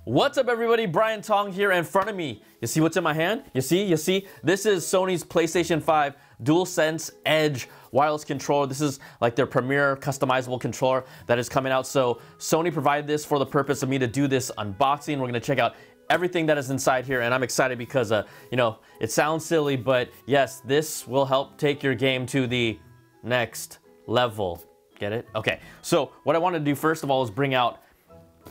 What's up, everybody? Brian Tong here. In front of me, you see what's in my hand? You see? This is Sony's PlayStation 5 DualSense Edge wireless controller. This is like their premier customizable controller that is coming out. So Sony provided this for the purpose of me to do this unboxing. We're gonna check out everything that is inside here, and I'm excited because, it sounds silly, but yes, this will help take your game to the next level. Get it? Okay, so what I want to do first of all is bring out,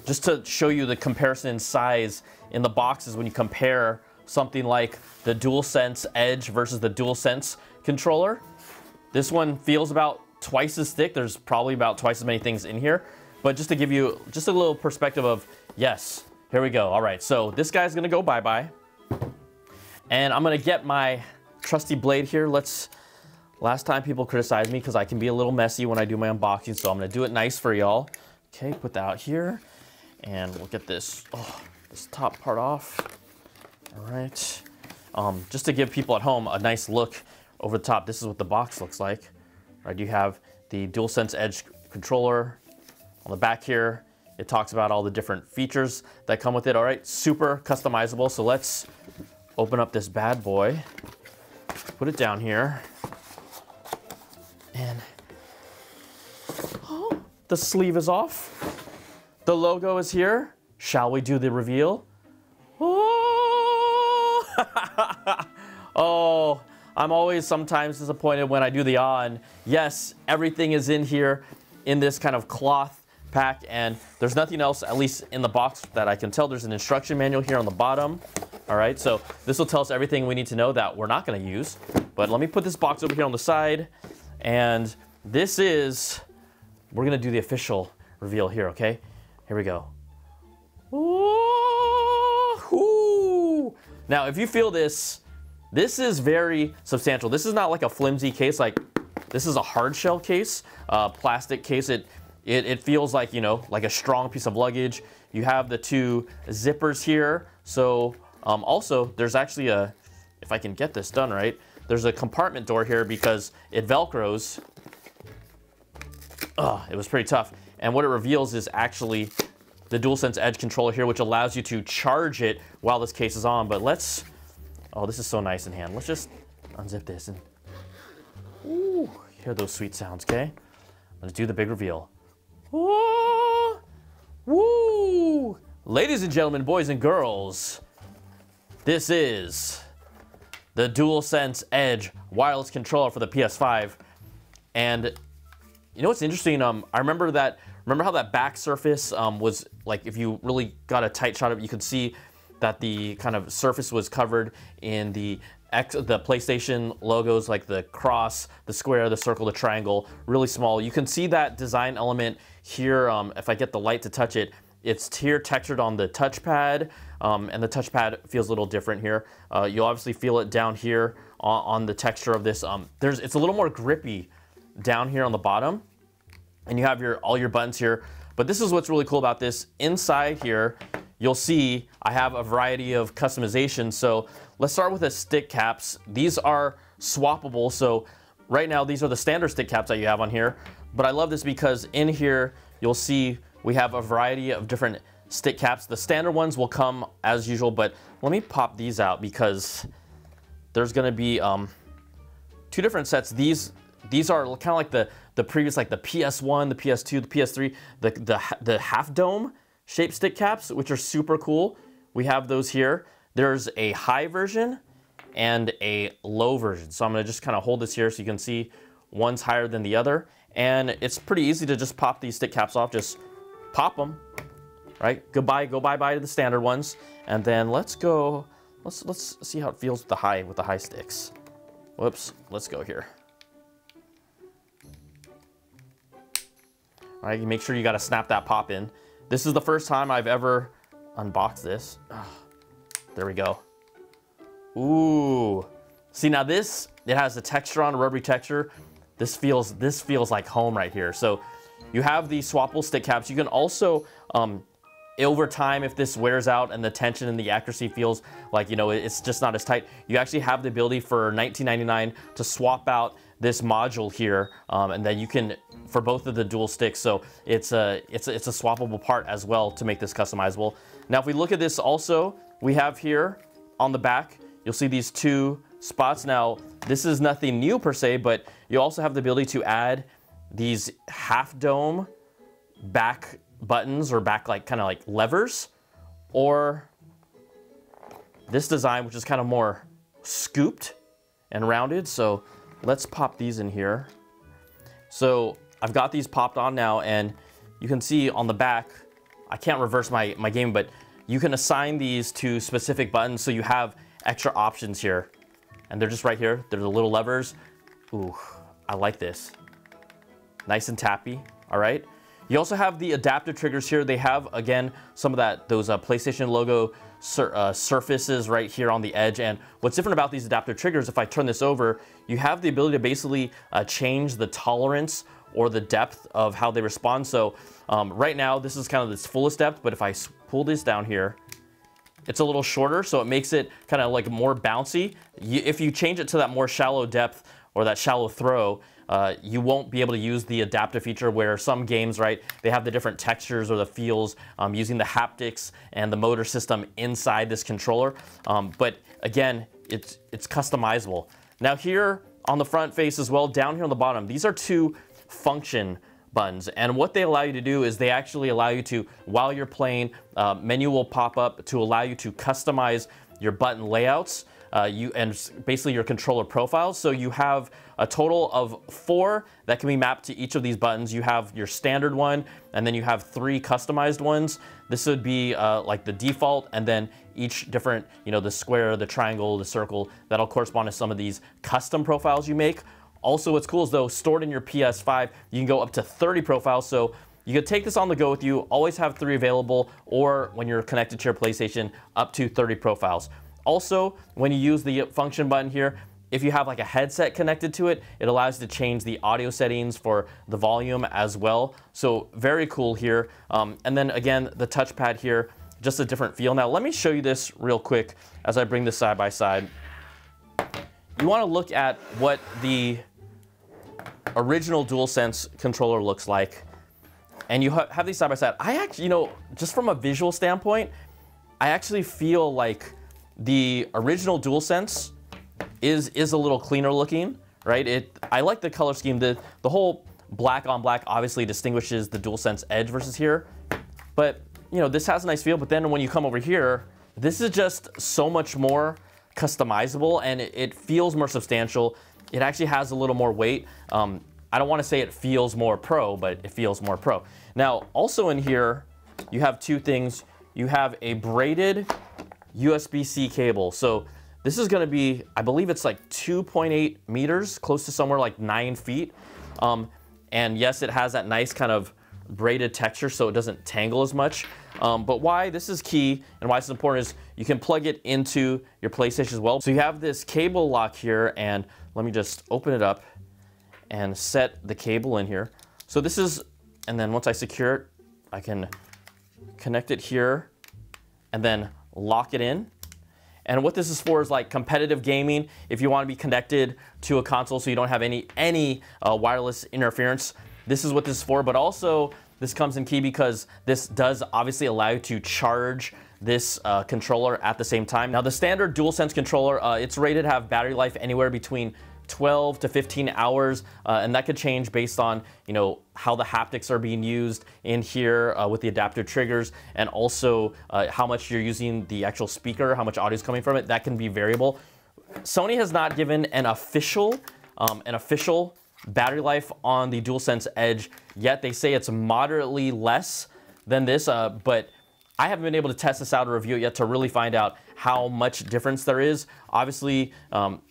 just to show you the comparison in size in the boxes when you compare something like the DualSense Edge versus the DualSense controller. This one feels about twice as thick. There's probably about twice as many things in here. But just to give you just a little perspective of, yes, here we go. All right, so this guy's gonna go bye-bye. And I'm gonna get my trusty blade here. Last time people criticized me because I can be a little messy when I do my unboxing, so I'm gonna do it nice for y'all. Okay, put that out here. And we'll get this top part off. All right. Just to give people at home a nice look over the top, this is what the box looks like. Right, you have the DualSense Edge controller on the back here. It talks about all the different features that come with it. All right, super customizable. So let's open up this bad boy, put it down here, and the sleeve is off. The logo is here. Shall we do the reveal? Oh, oh, I'm always sometimes disappointed when I do the on. Yes, everything is in here in this kind of cloth pack, and there's nothing else, at least in the box, that I can tell. There's an instruction manual here on the bottom. All right, so this will tell us everything we need to know that we're not gonna use. But let me put this box over here on the side, and we're gonna do the official reveal here, okay? Here we go. Ooh. Now, if you feel this is very substantial. This is not like a flimsy case. Like, this is a hard shell case, plastic case. It feels like, like a strong piece of luggage. You have the two zippers here. So also, there's actually if I can get this done right, there's a compartment door here because it Velcros. It was pretty tough. And what it reveals is actually the DualSense Edge controller here, which allows you to charge it while this case is on. But this is so nice in hand. Let's just unzip this and hear those sweet sounds, okay? Let's do the big reveal. Woo! Woo! Ladies and gentlemen, boys and girls, this is the DualSense Edge wireless controller for the PS5. And you know what's interesting? I remember how that back surface was like, if you really got a tight shot of it, you could see that the kind of surface was covered in the PlayStation logos, like the cross, the square, the circle, the triangle, really small. You can see that design element here. If I get the light to touch it, it's here textured on the touchpad, and the touchpad feels a little different here. You'll obviously feel it down here on the texture of this. It's a little more grippy down here on the bottom, and you have all your buttons here. But this is what's really cool about this. Inside here, you'll see I have a variety of customizations. So let's start with the stick caps. These are swappable. So right now, these are the standard stick caps that you have on here. But I love this because in here, you'll see we have a variety of different stick caps. The standard ones will come as usual, but let me pop these out because there's gonna be two different sets. These are kind of like the previous, like the PS1, the PS2, the PS3, the half dome shaped stick caps, which are super cool. We have those here. There's a high version and a low version. So I'm gonna just kind of hold this here so you can see one's higher than the other. And it's pretty easy to just pop these stick caps off. Just pop them, right? Go bye-bye to the standard ones. And then let's see how it feels with the high sticks. Whoops, let's go here. All right, you make sure you gotta snap that pop in. This is the first time I've ever unboxed this. There we go. Ooh. See, now it has a texture on, a rubbery texture. This feels like home right here. So you have the swappable stick caps. You can also over time, if this wears out and the tension and the accuracy feels like, you know, it's just not as tight, you actually have the ability for $19.99 to swap out this module here, and then you can, for both of the dual sticks. So it's a swappable part as well to make this customizable. Now, if we look at this also, we have here on the back, you'll see these two spots. Now, this is nothing new per se, but you also have the ability to add these half dome back buttons or back like kind of like levers, or this design, which is kind of more scooped and rounded. So let's pop these in here. So I've got these popped on now, and you can see on the back, I can't reverse my game, but you can assign these to specific buttons, so you have extra options here. And they're just right here. They're the little levers. Ooh, I like this. Nice and tappy, all right? You also have the adaptive triggers here. They have, again, some of those PlayStation logo surfaces right here on the edge. And what's different about these adaptive triggers, if I turn this over, you have the ability to basically change the tolerance or the depth of how they respond. So right now, this is kind of this fullest depth, but if I pull this down here, it's a little shorter, so it makes it kind of like more bouncy. If you change it to that more shallow depth or that shallow throw, you won't be able to use the adaptive feature where some games, right, they have the different textures or the feels using the haptics and the motor system inside this controller. But again, it's customizable. Now here on the front face as well, down here on the bottom, these are two function buttons, and what they allow you to do is they actually allow you to, while you're playing, menu will pop up to allow you to customize your button layouts and basically your controller profiles. So you have a total of 4 that can be mapped to each of these buttons. You have your standard one, and then you have 3 customized ones. This would be like the default, and then each different, you know, the square, the triangle, the circle, that'll correspond to some of these custom profiles you make. Also, what's cool is though, stored in your PS5, you can go up to 30 profiles. So you can take this on the go with you, always have 3 available, or when you're connected to your PlayStation, up to 30 profiles. Also, when you use the function button here, if you have like a headset connected to it, it allows you to change the audio settings for the volume as well. So very cool here. And then again, the touchpad here, just a different feel. Now let me show you this real quick as I bring this side by side. You want to look at what the original DualSense controller looks like, and you have these side by side. I actually, you know, just from a visual standpoint, I actually feel like the original DualSense is a little cleaner looking, right? I like the color scheme. The whole black on black obviously distinguishes the DualSense Edge versus here, but you know, this has a nice feel. But then when you come over here, this is just so much more customizable, and it feels more substantial. It actually has a little more weight. I don't want to say it feels more pro, but it feels more pro. Now, also in here, you have 2 things. You have a braided USB-C cable. So this is going to be, I believe it's like 2.8 meters, close to somewhere like 9 feet. And yes, it has that nice kind of braided texture, so it doesn't tangle as much. But why this is key and why it's important is you can plug it into your PlayStation as well. So you have this cable lock here, and let me just open it up and set the cable in here. So this is, and then once I secure it, I can connect it here and then lock it in. And what this is for is like competitive gaming. If you want to be connected to a console so you don't have any wireless interference, this is what this is for. But also this comes in key because this does obviously allow you to charge this controller at the same time. Now the standard DualSense controller, it's rated to have battery life anywhere between 12 to 15 hours, and that could change based on, you know, how the haptics are being used in here with the adaptive triggers, and also how much you're using the actual speaker, how much audio is coming from it. That can be variable. Sony has not given an official battery life on the DualSense Edge yet. They say it's moderately less than this, but I haven't been able to test this out or review it yet to really find out how much difference there is. Obviously,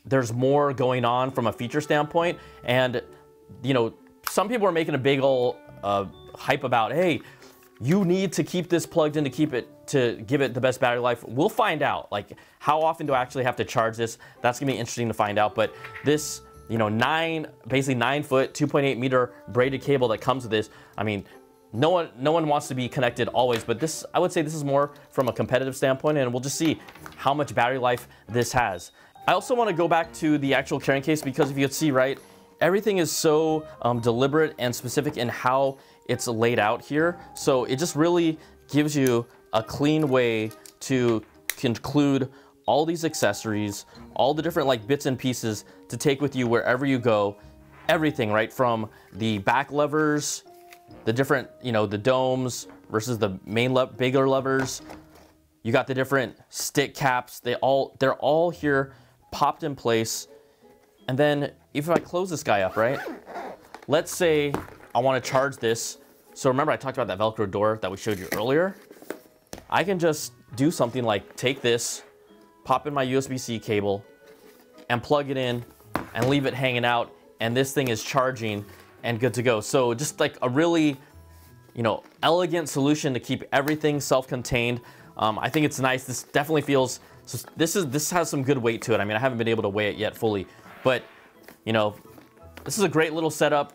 there's more going on from a feature standpoint, and you know, some people are making a big old hype about, hey, you need to keep this plugged in to give it the best battery life. We'll find out. Like, how often do I actually have to charge this? That's gonna be interesting to find out. But this, you know, basically 9 foot, 2.8 meter braided cable that comes with this, I mean, no one wants to be connected always, but this, I would say this is more from a competitive standpoint, and we'll just see how much battery life this has. I also want to go back to the actual carrying case because if you can see, right, everything is so deliberate and specific in how it's laid out here. So it just really gives you a clean way to conclude all these accessories, all the different like bits and pieces to take with you wherever you go. Everything, right, from the back levers, the different, you know, the domes versus the main bigger levers. You got the different stick caps. They're all here popped in place. And then if I close this guy up, right, let's say I want to charge this. So remember I talked about that Velcro door that we showed you earlier? I can just do something like take this, pop in my USB-C cable and plug it in and leave it hanging out, and this thing is charging and good to go. So just like a really, you know, elegant solution to keep everything self-contained. I think it's nice. This definitely feels, so this has some good weight to it. I mean, I haven't been able to weigh it yet fully, but you know, this is a great little setup.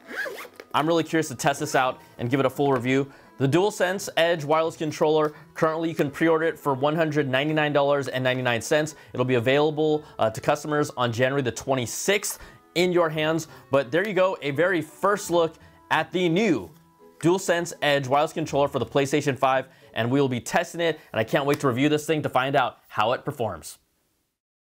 I'm really curious to test this out and give it a full review. The DualSense Edge wireless controller, currently you can pre-order it for $199.99. It'll be available to customers on January the 26th in your hands. But there you go, a very first look at the new DualSense Edge wireless controller for the PlayStation 5, and we will be testing it, and I can't wait to review this thing to find out how it performs.